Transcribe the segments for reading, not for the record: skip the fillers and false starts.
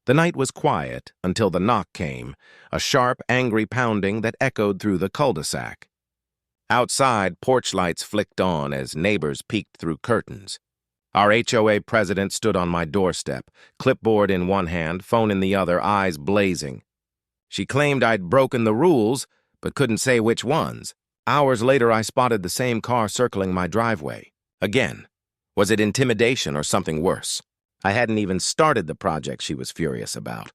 The night was quiet until the knock came, a sharp, angry pounding that echoed through the cul-de-sac. Outside, porch lights flicked on as neighbors peeked through curtains. Our HOA president stood on my doorstep, clipboard in one hand, phone in the other, eyes blazing. She claimed I'd broken the rules, but couldn't say which ones. Hours later, I spotted the same car circling my driveway. Again. Was it intimidation or something worse? I hadn't even started the project she was furious about.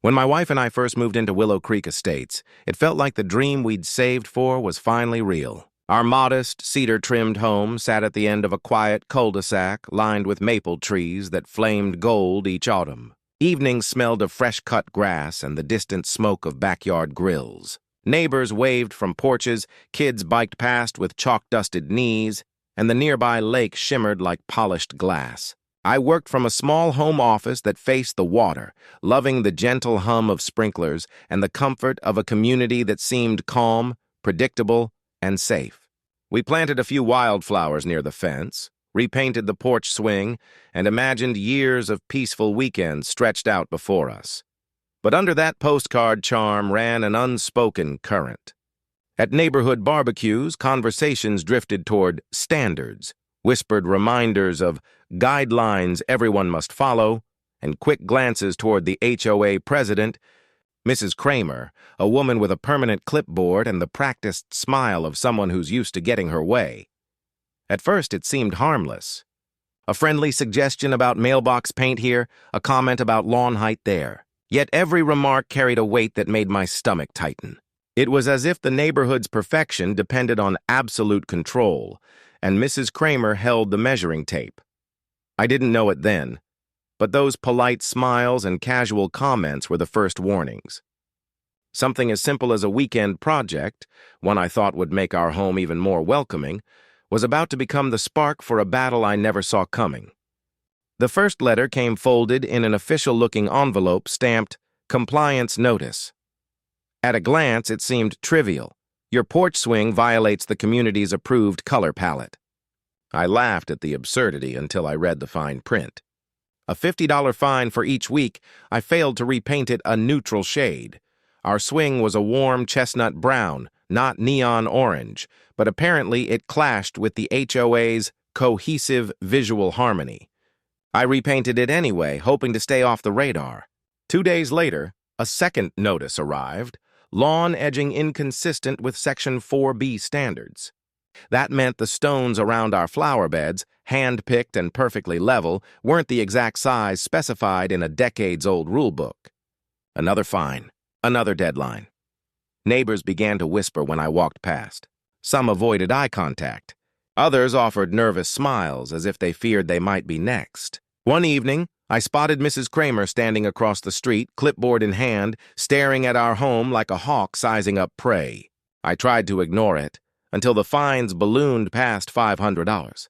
When my wife and I first moved into Willow Creek Estates, it felt like the dream we'd saved for was finally real. Our modest, cedar-trimmed home sat at the end of a quiet cul-de-sac lined with maple trees that flamed gold each autumn. Evenings smelled of fresh-cut grass and the distant smoke of backyard grills. Neighbors waved from porches, kids biked past with chalk-dusted knees, and the nearby lake shimmered like polished glass. I worked from a small home office that faced the water, loving the gentle hum of sprinklers and the comfort of a community that seemed calm, predictable, and safe. We planted a few wildflowers near the fence, repainted the porch swing, and imagined years of peaceful weekends stretched out before us. But under that postcard charm ran an unspoken current. At neighborhood barbecues, conversations drifted toward standards, whispered reminders of guidelines everyone must follow, and quick glances toward the HOA president, Mrs. Kramer, a woman with a permanent clipboard and the practiced smile of someone who's used to getting her way. At first, it seemed harmless. A friendly suggestion about mailbox paint here, a comment about lawn height there. Yet every remark carried a weight that made my stomach tighten. It was as if the neighborhood's perfection depended on absolute control, and Mrs. Kramer held the measuring tape. I didn't know it then, but those polite smiles and casual comments were the first warnings. Something as simple as a weekend project, one I thought would make our home even more welcoming, was about to become the spark for a battle I never saw coming. The first letter came folded in an official-looking envelope stamped, "Compliance Notice." At a glance, it seemed trivial. Your porch swing violates the community's approved color palette. I laughed at the absurdity until I read the fine print. A $50 fine for each week. I failed to repaint it a neutral shade. Our swing was a warm chestnut brown, not neon orange, but apparently it clashed with the HOA's cohesive visual harmony. I repainted it anyway, hoping to stay off the radar. 2 days later, a second notice arrived, lawn edging inconsistent with Section 4B standards. That meant the stones around our flower beds, hand-picked and perfectly level, weren't the exact size specified in a decades-old rulebook. Another fine, another deadline. Neighbors began to whisper when I walked past. Some avoided eye contact. Others offered nervous smiles as if they feared they might be next. One evening, I spotted Mrs. Kramer standing across the street, clipboard in hand, staring at our home like a hawk sizing up prey. I tried to ignore it, until the fines ballooned past $500.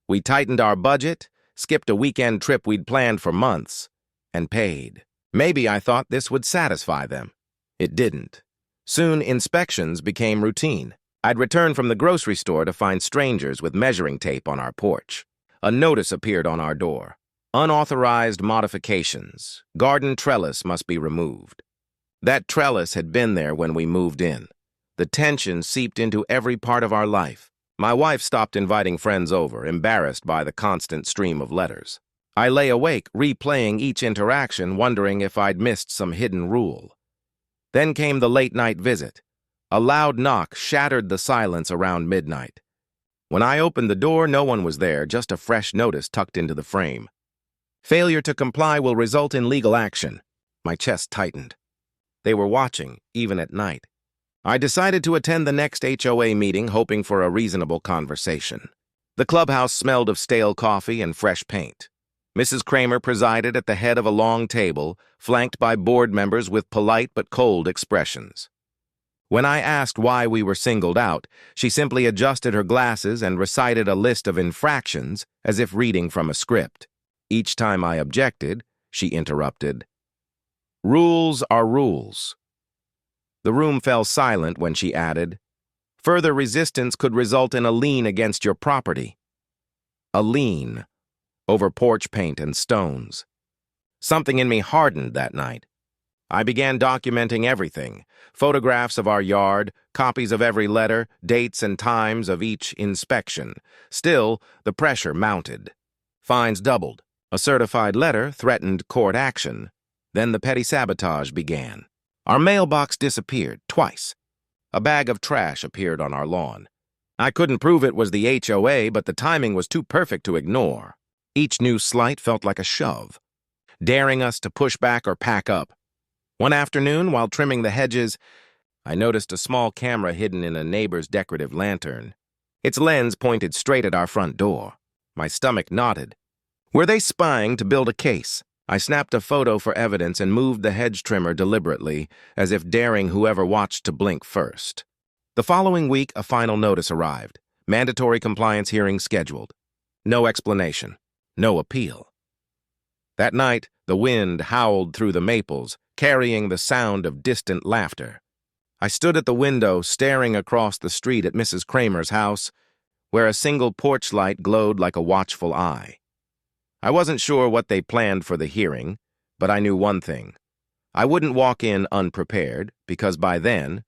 We tightened our budget, skipped a weekend trip we'd planned for months, and paid. Maybe I thought this would satisfy them. It didn't. Soon, inspections became routine. I'd return from the grocery store to find strangers with measuring tape on our porch. A notice appeared on our door. Unauthorized modifications. Garden trellis must be removed. That trellis had been there when we moved in. The tension seeped into every part of our life. My wife stopped inviting friends over, embarrassed by the constant stream of letters. I lay awake, replaying each interaction, wondering if I'd missed some hidden rule. Then came the late-night visit. A loud knock shattered the silence around midnight. When I opened the door, no one was there, just a fresh notice tucked into the frame. Failure to comply will result in legal action. My chest tightened. They were watching, even at night. I decided to attend the next HOA meeting, hoping for a reasonable conversation. The clubhouse smelled of stale coffee and fresh paint. Mrs. Kramer presided at the head of a long table, flanked by board members with polite but cold expressions. When I asked why we were singled out, she simply adjusted her glasses and recited a list of infractions as if reading from a script. Each time I objected, she interrupted. "Rules are rules." The room fell silent when she added, "Further resistance could result in a lien against your property." A lien over porch paint and stones. Something in me hardened that night. I began documenting everything: photographs of our yard, copies of every letter, dates and times of each inspection. Still, the pressure mounted. Fines doubled. A certified letter threatened court action. Then the petty sabotage began. Our mailbox disappeared twice. A bag of trash appeared on our lawn. I couldn't prove it was the HOA, but the timing was too perfect to ignore. Each new slight felt like a shove, daring us to push back or pack up. One afternoon, while trimming the hedges, I noticed a small camera hidden in a neighbor's decorative lantern. Its lens pointed straight at our front door. My stomach knotted. Were they spying to build a case? I snapped a photo for evidence and moved the hedge trimmer deliberately, as if daring whoever watched to blink first. The following week, a final notice arrived. Mandatory compliance hearing scheduled. No explanation. No appeal. That night, the wind howled through the maples, carrying the sound of distant laughter. I stood at the window, staring across the street at Mrs. Kramer's house, where a single porch light glowed like a watchful eye. I wasn't sure what they planned for the hearing, but I knew one thing. I wouldn't walk in unprepared, because by then,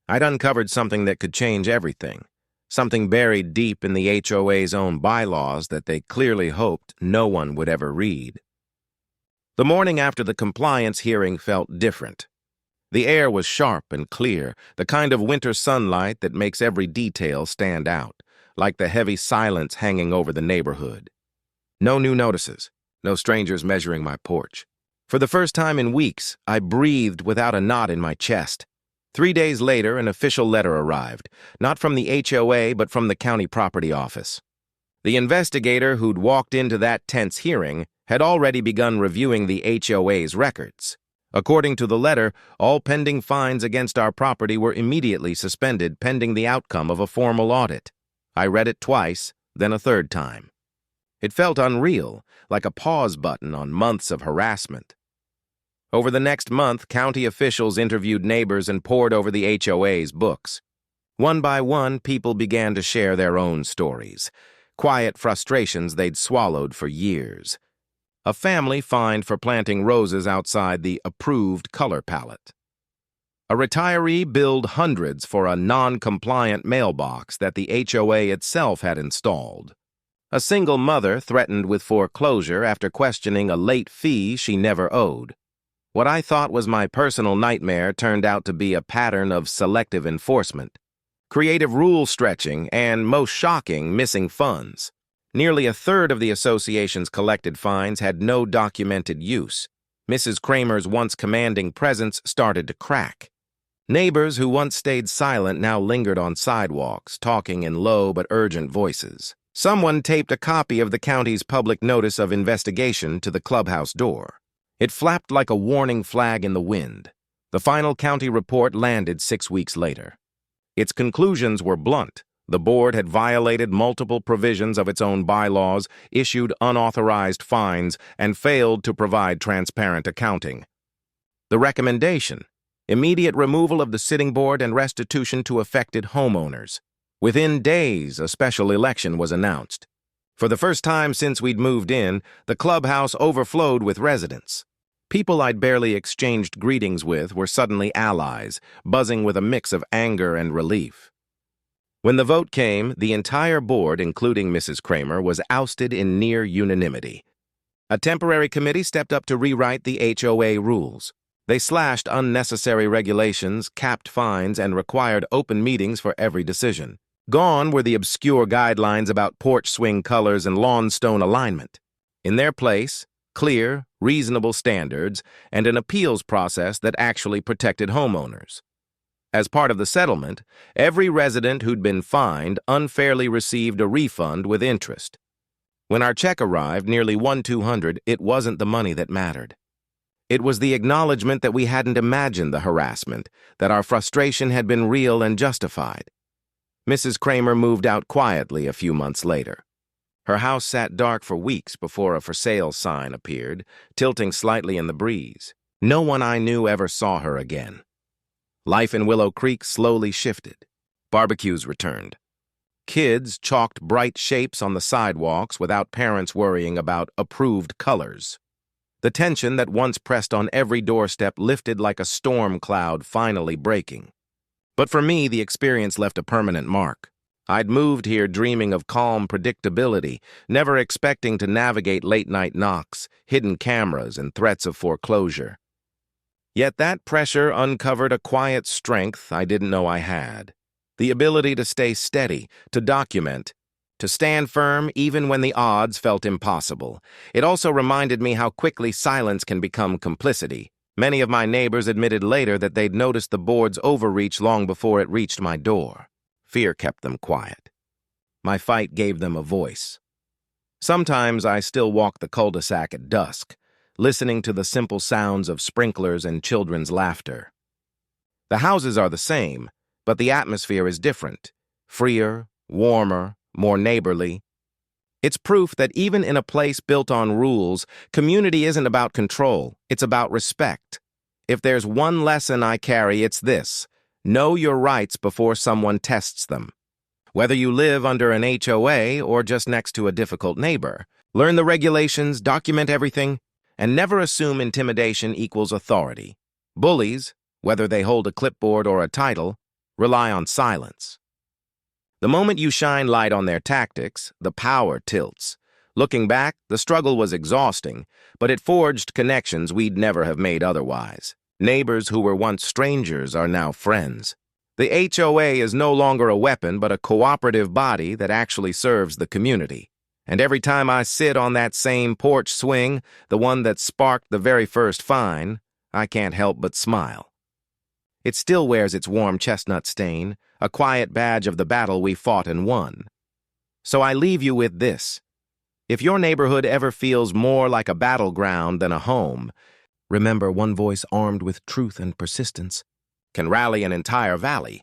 I'd uncovered something that could change everything, something buried deep in the HOA's own bylaws that they clearly hoped no one would ever read. The morning after the compliance hearing felt different. The air was sharp and clear, the kind of winter sunlight that makes every detail stand out, like the heavy silence hanging over the neighborhood. No new notices, no strangers measuring my porch. For the first time in weeks, I breathed without a knot in my chest. 3 days later, an official letter arrived, not from the HOA, but from the county property office. The investigator who'd walked into that tense hearing had already begun reviewing the HOA's records. According to the letter, all pending fines against our property were immediately suspended pending the outcome of a formal audit. I read it twice, then a third time. It felt unreal, like a pause button on months of harassment. Over the next month, county officials interviewed neighbors and pored over the HOA's books. One by one, people began to share their own stories, quiet frustrations they'd swallowed for years. A family fined for planting roses outside the approved color palette. A retiree billed hundreds for a non-compliant mailbox that the HOA itself had installed. A single mother threatened with foreclosure after questioning a late fee she never owed. What I thought was my personal nightmare turned out to be a pattern of selective enforcement, creative rule stretching, and, most shocking, missing funds. Nearly a third of the association's collected fines had no documented use. Mrs. Kramer's once commanding presence started to crack. Neighbors who once stayed silent now lingered on sidewalks, talking in low but urgent voices. Someone taped a copy of the county's public notice of investigation to the clubhouse door. It flapped like a warning flag in the wind. The final county report landed 6 weeks later. Its conclusions were blunt. The board had violated multiple provisions of its own bylaws, issued unauthorized fines, and failed to provide transparent accounting. The recommendation: immediate removal of the sitting board and restitution to affected homeowners. Within days, a special election was announced. For the first time since we'd moved in, the clubhouse overflowed with residents. People I'd barely exchanged greetings with were suddenly allies, buzzing with a mix of anger and relief. When the vote came, the entire board, including Mrs. Kramer, was ousted in near unanimity. A temporary committee stepped up to rewrite the HOA rules. They slashed unnecessary regulations, capped fines, and required open meetings for every decision. Gone were the obscure guidelines about porch swing colors and lawn stone alignment. In their place, clear, reasonable standards and an appeals process that actually protected homeowners. As part of the settlement, every resident who'd been fined unfairly received a refund with interest. When our check arrived, nearly $1,200, it wasn't the money that mattered. It was the acknowledgement that we hadn't imagined the harassment, that our frustration had been real and justified. Mrs. Kramer moved out quietly a few months later. Her house sat dark for weeks before a for sale sign appeared, tilting slightly in the breeze. No one I knew ever saw her again. Life in Willow Creek slowly shifted. Barbecues returned. Kids chalked bright shapes on the sidewalks without parents worrying about approved colors. The tension that once pressed on every doorstep lifted like a storm cloud finally breaking. But for me, the experience left a permanent mark. I'd moved here dreaming of calm predictability, never expecting to navigate late-night knocks, hidden cameras, and threats of foreclosure. Yet that pressure uncovered a quiet strength I didn't know I had. The ability to stay steady, to document, to stand firm even when the odds felt impossible. It also reminded me how quickly silence can become complicity. Many of my neighbors admitted later that they'd noticed the board's overreach long before it reached my door. Fear kept them quiet. My fight gave them a voice. Sometimes I still walk the cul-de-sac at dusk, listening to the simple sounds of sprinklers and children's laughter. The houses are the same, but the atmosphere is different. Freer, warmer, more neighborly. It's proof that even in a place built on rules, community isn't about control, it's about respect. If there's one lesson I carry, it's this: know your rights before someone tests them. Whether you live under an HOA or just next to a difficult neighbor, learn the regulations, document everything, and never assume intimidation equals authority. Bullies, whether they hold a clipboard or a title, rely on silence. The moment you shine light on their tactics, the power tilts. Looking back, the struggle was exhausting, but it forged connections we'd never have made otherwise. Neighbors who were once strangers are now friends. The HOA is no longer a weapon, but a cooperative body that actually serves the community. And every time I sit on that same porch swing, the one that sparked the very first fine, I can't help but smile. It still wears its warm chestnut stain, a quiet badge of the battle we fought and won. So I leave you with this. If your neighborhood ever feels more like a battleground than a home, remember one voice armed with truth and persistence can rally an entire valley.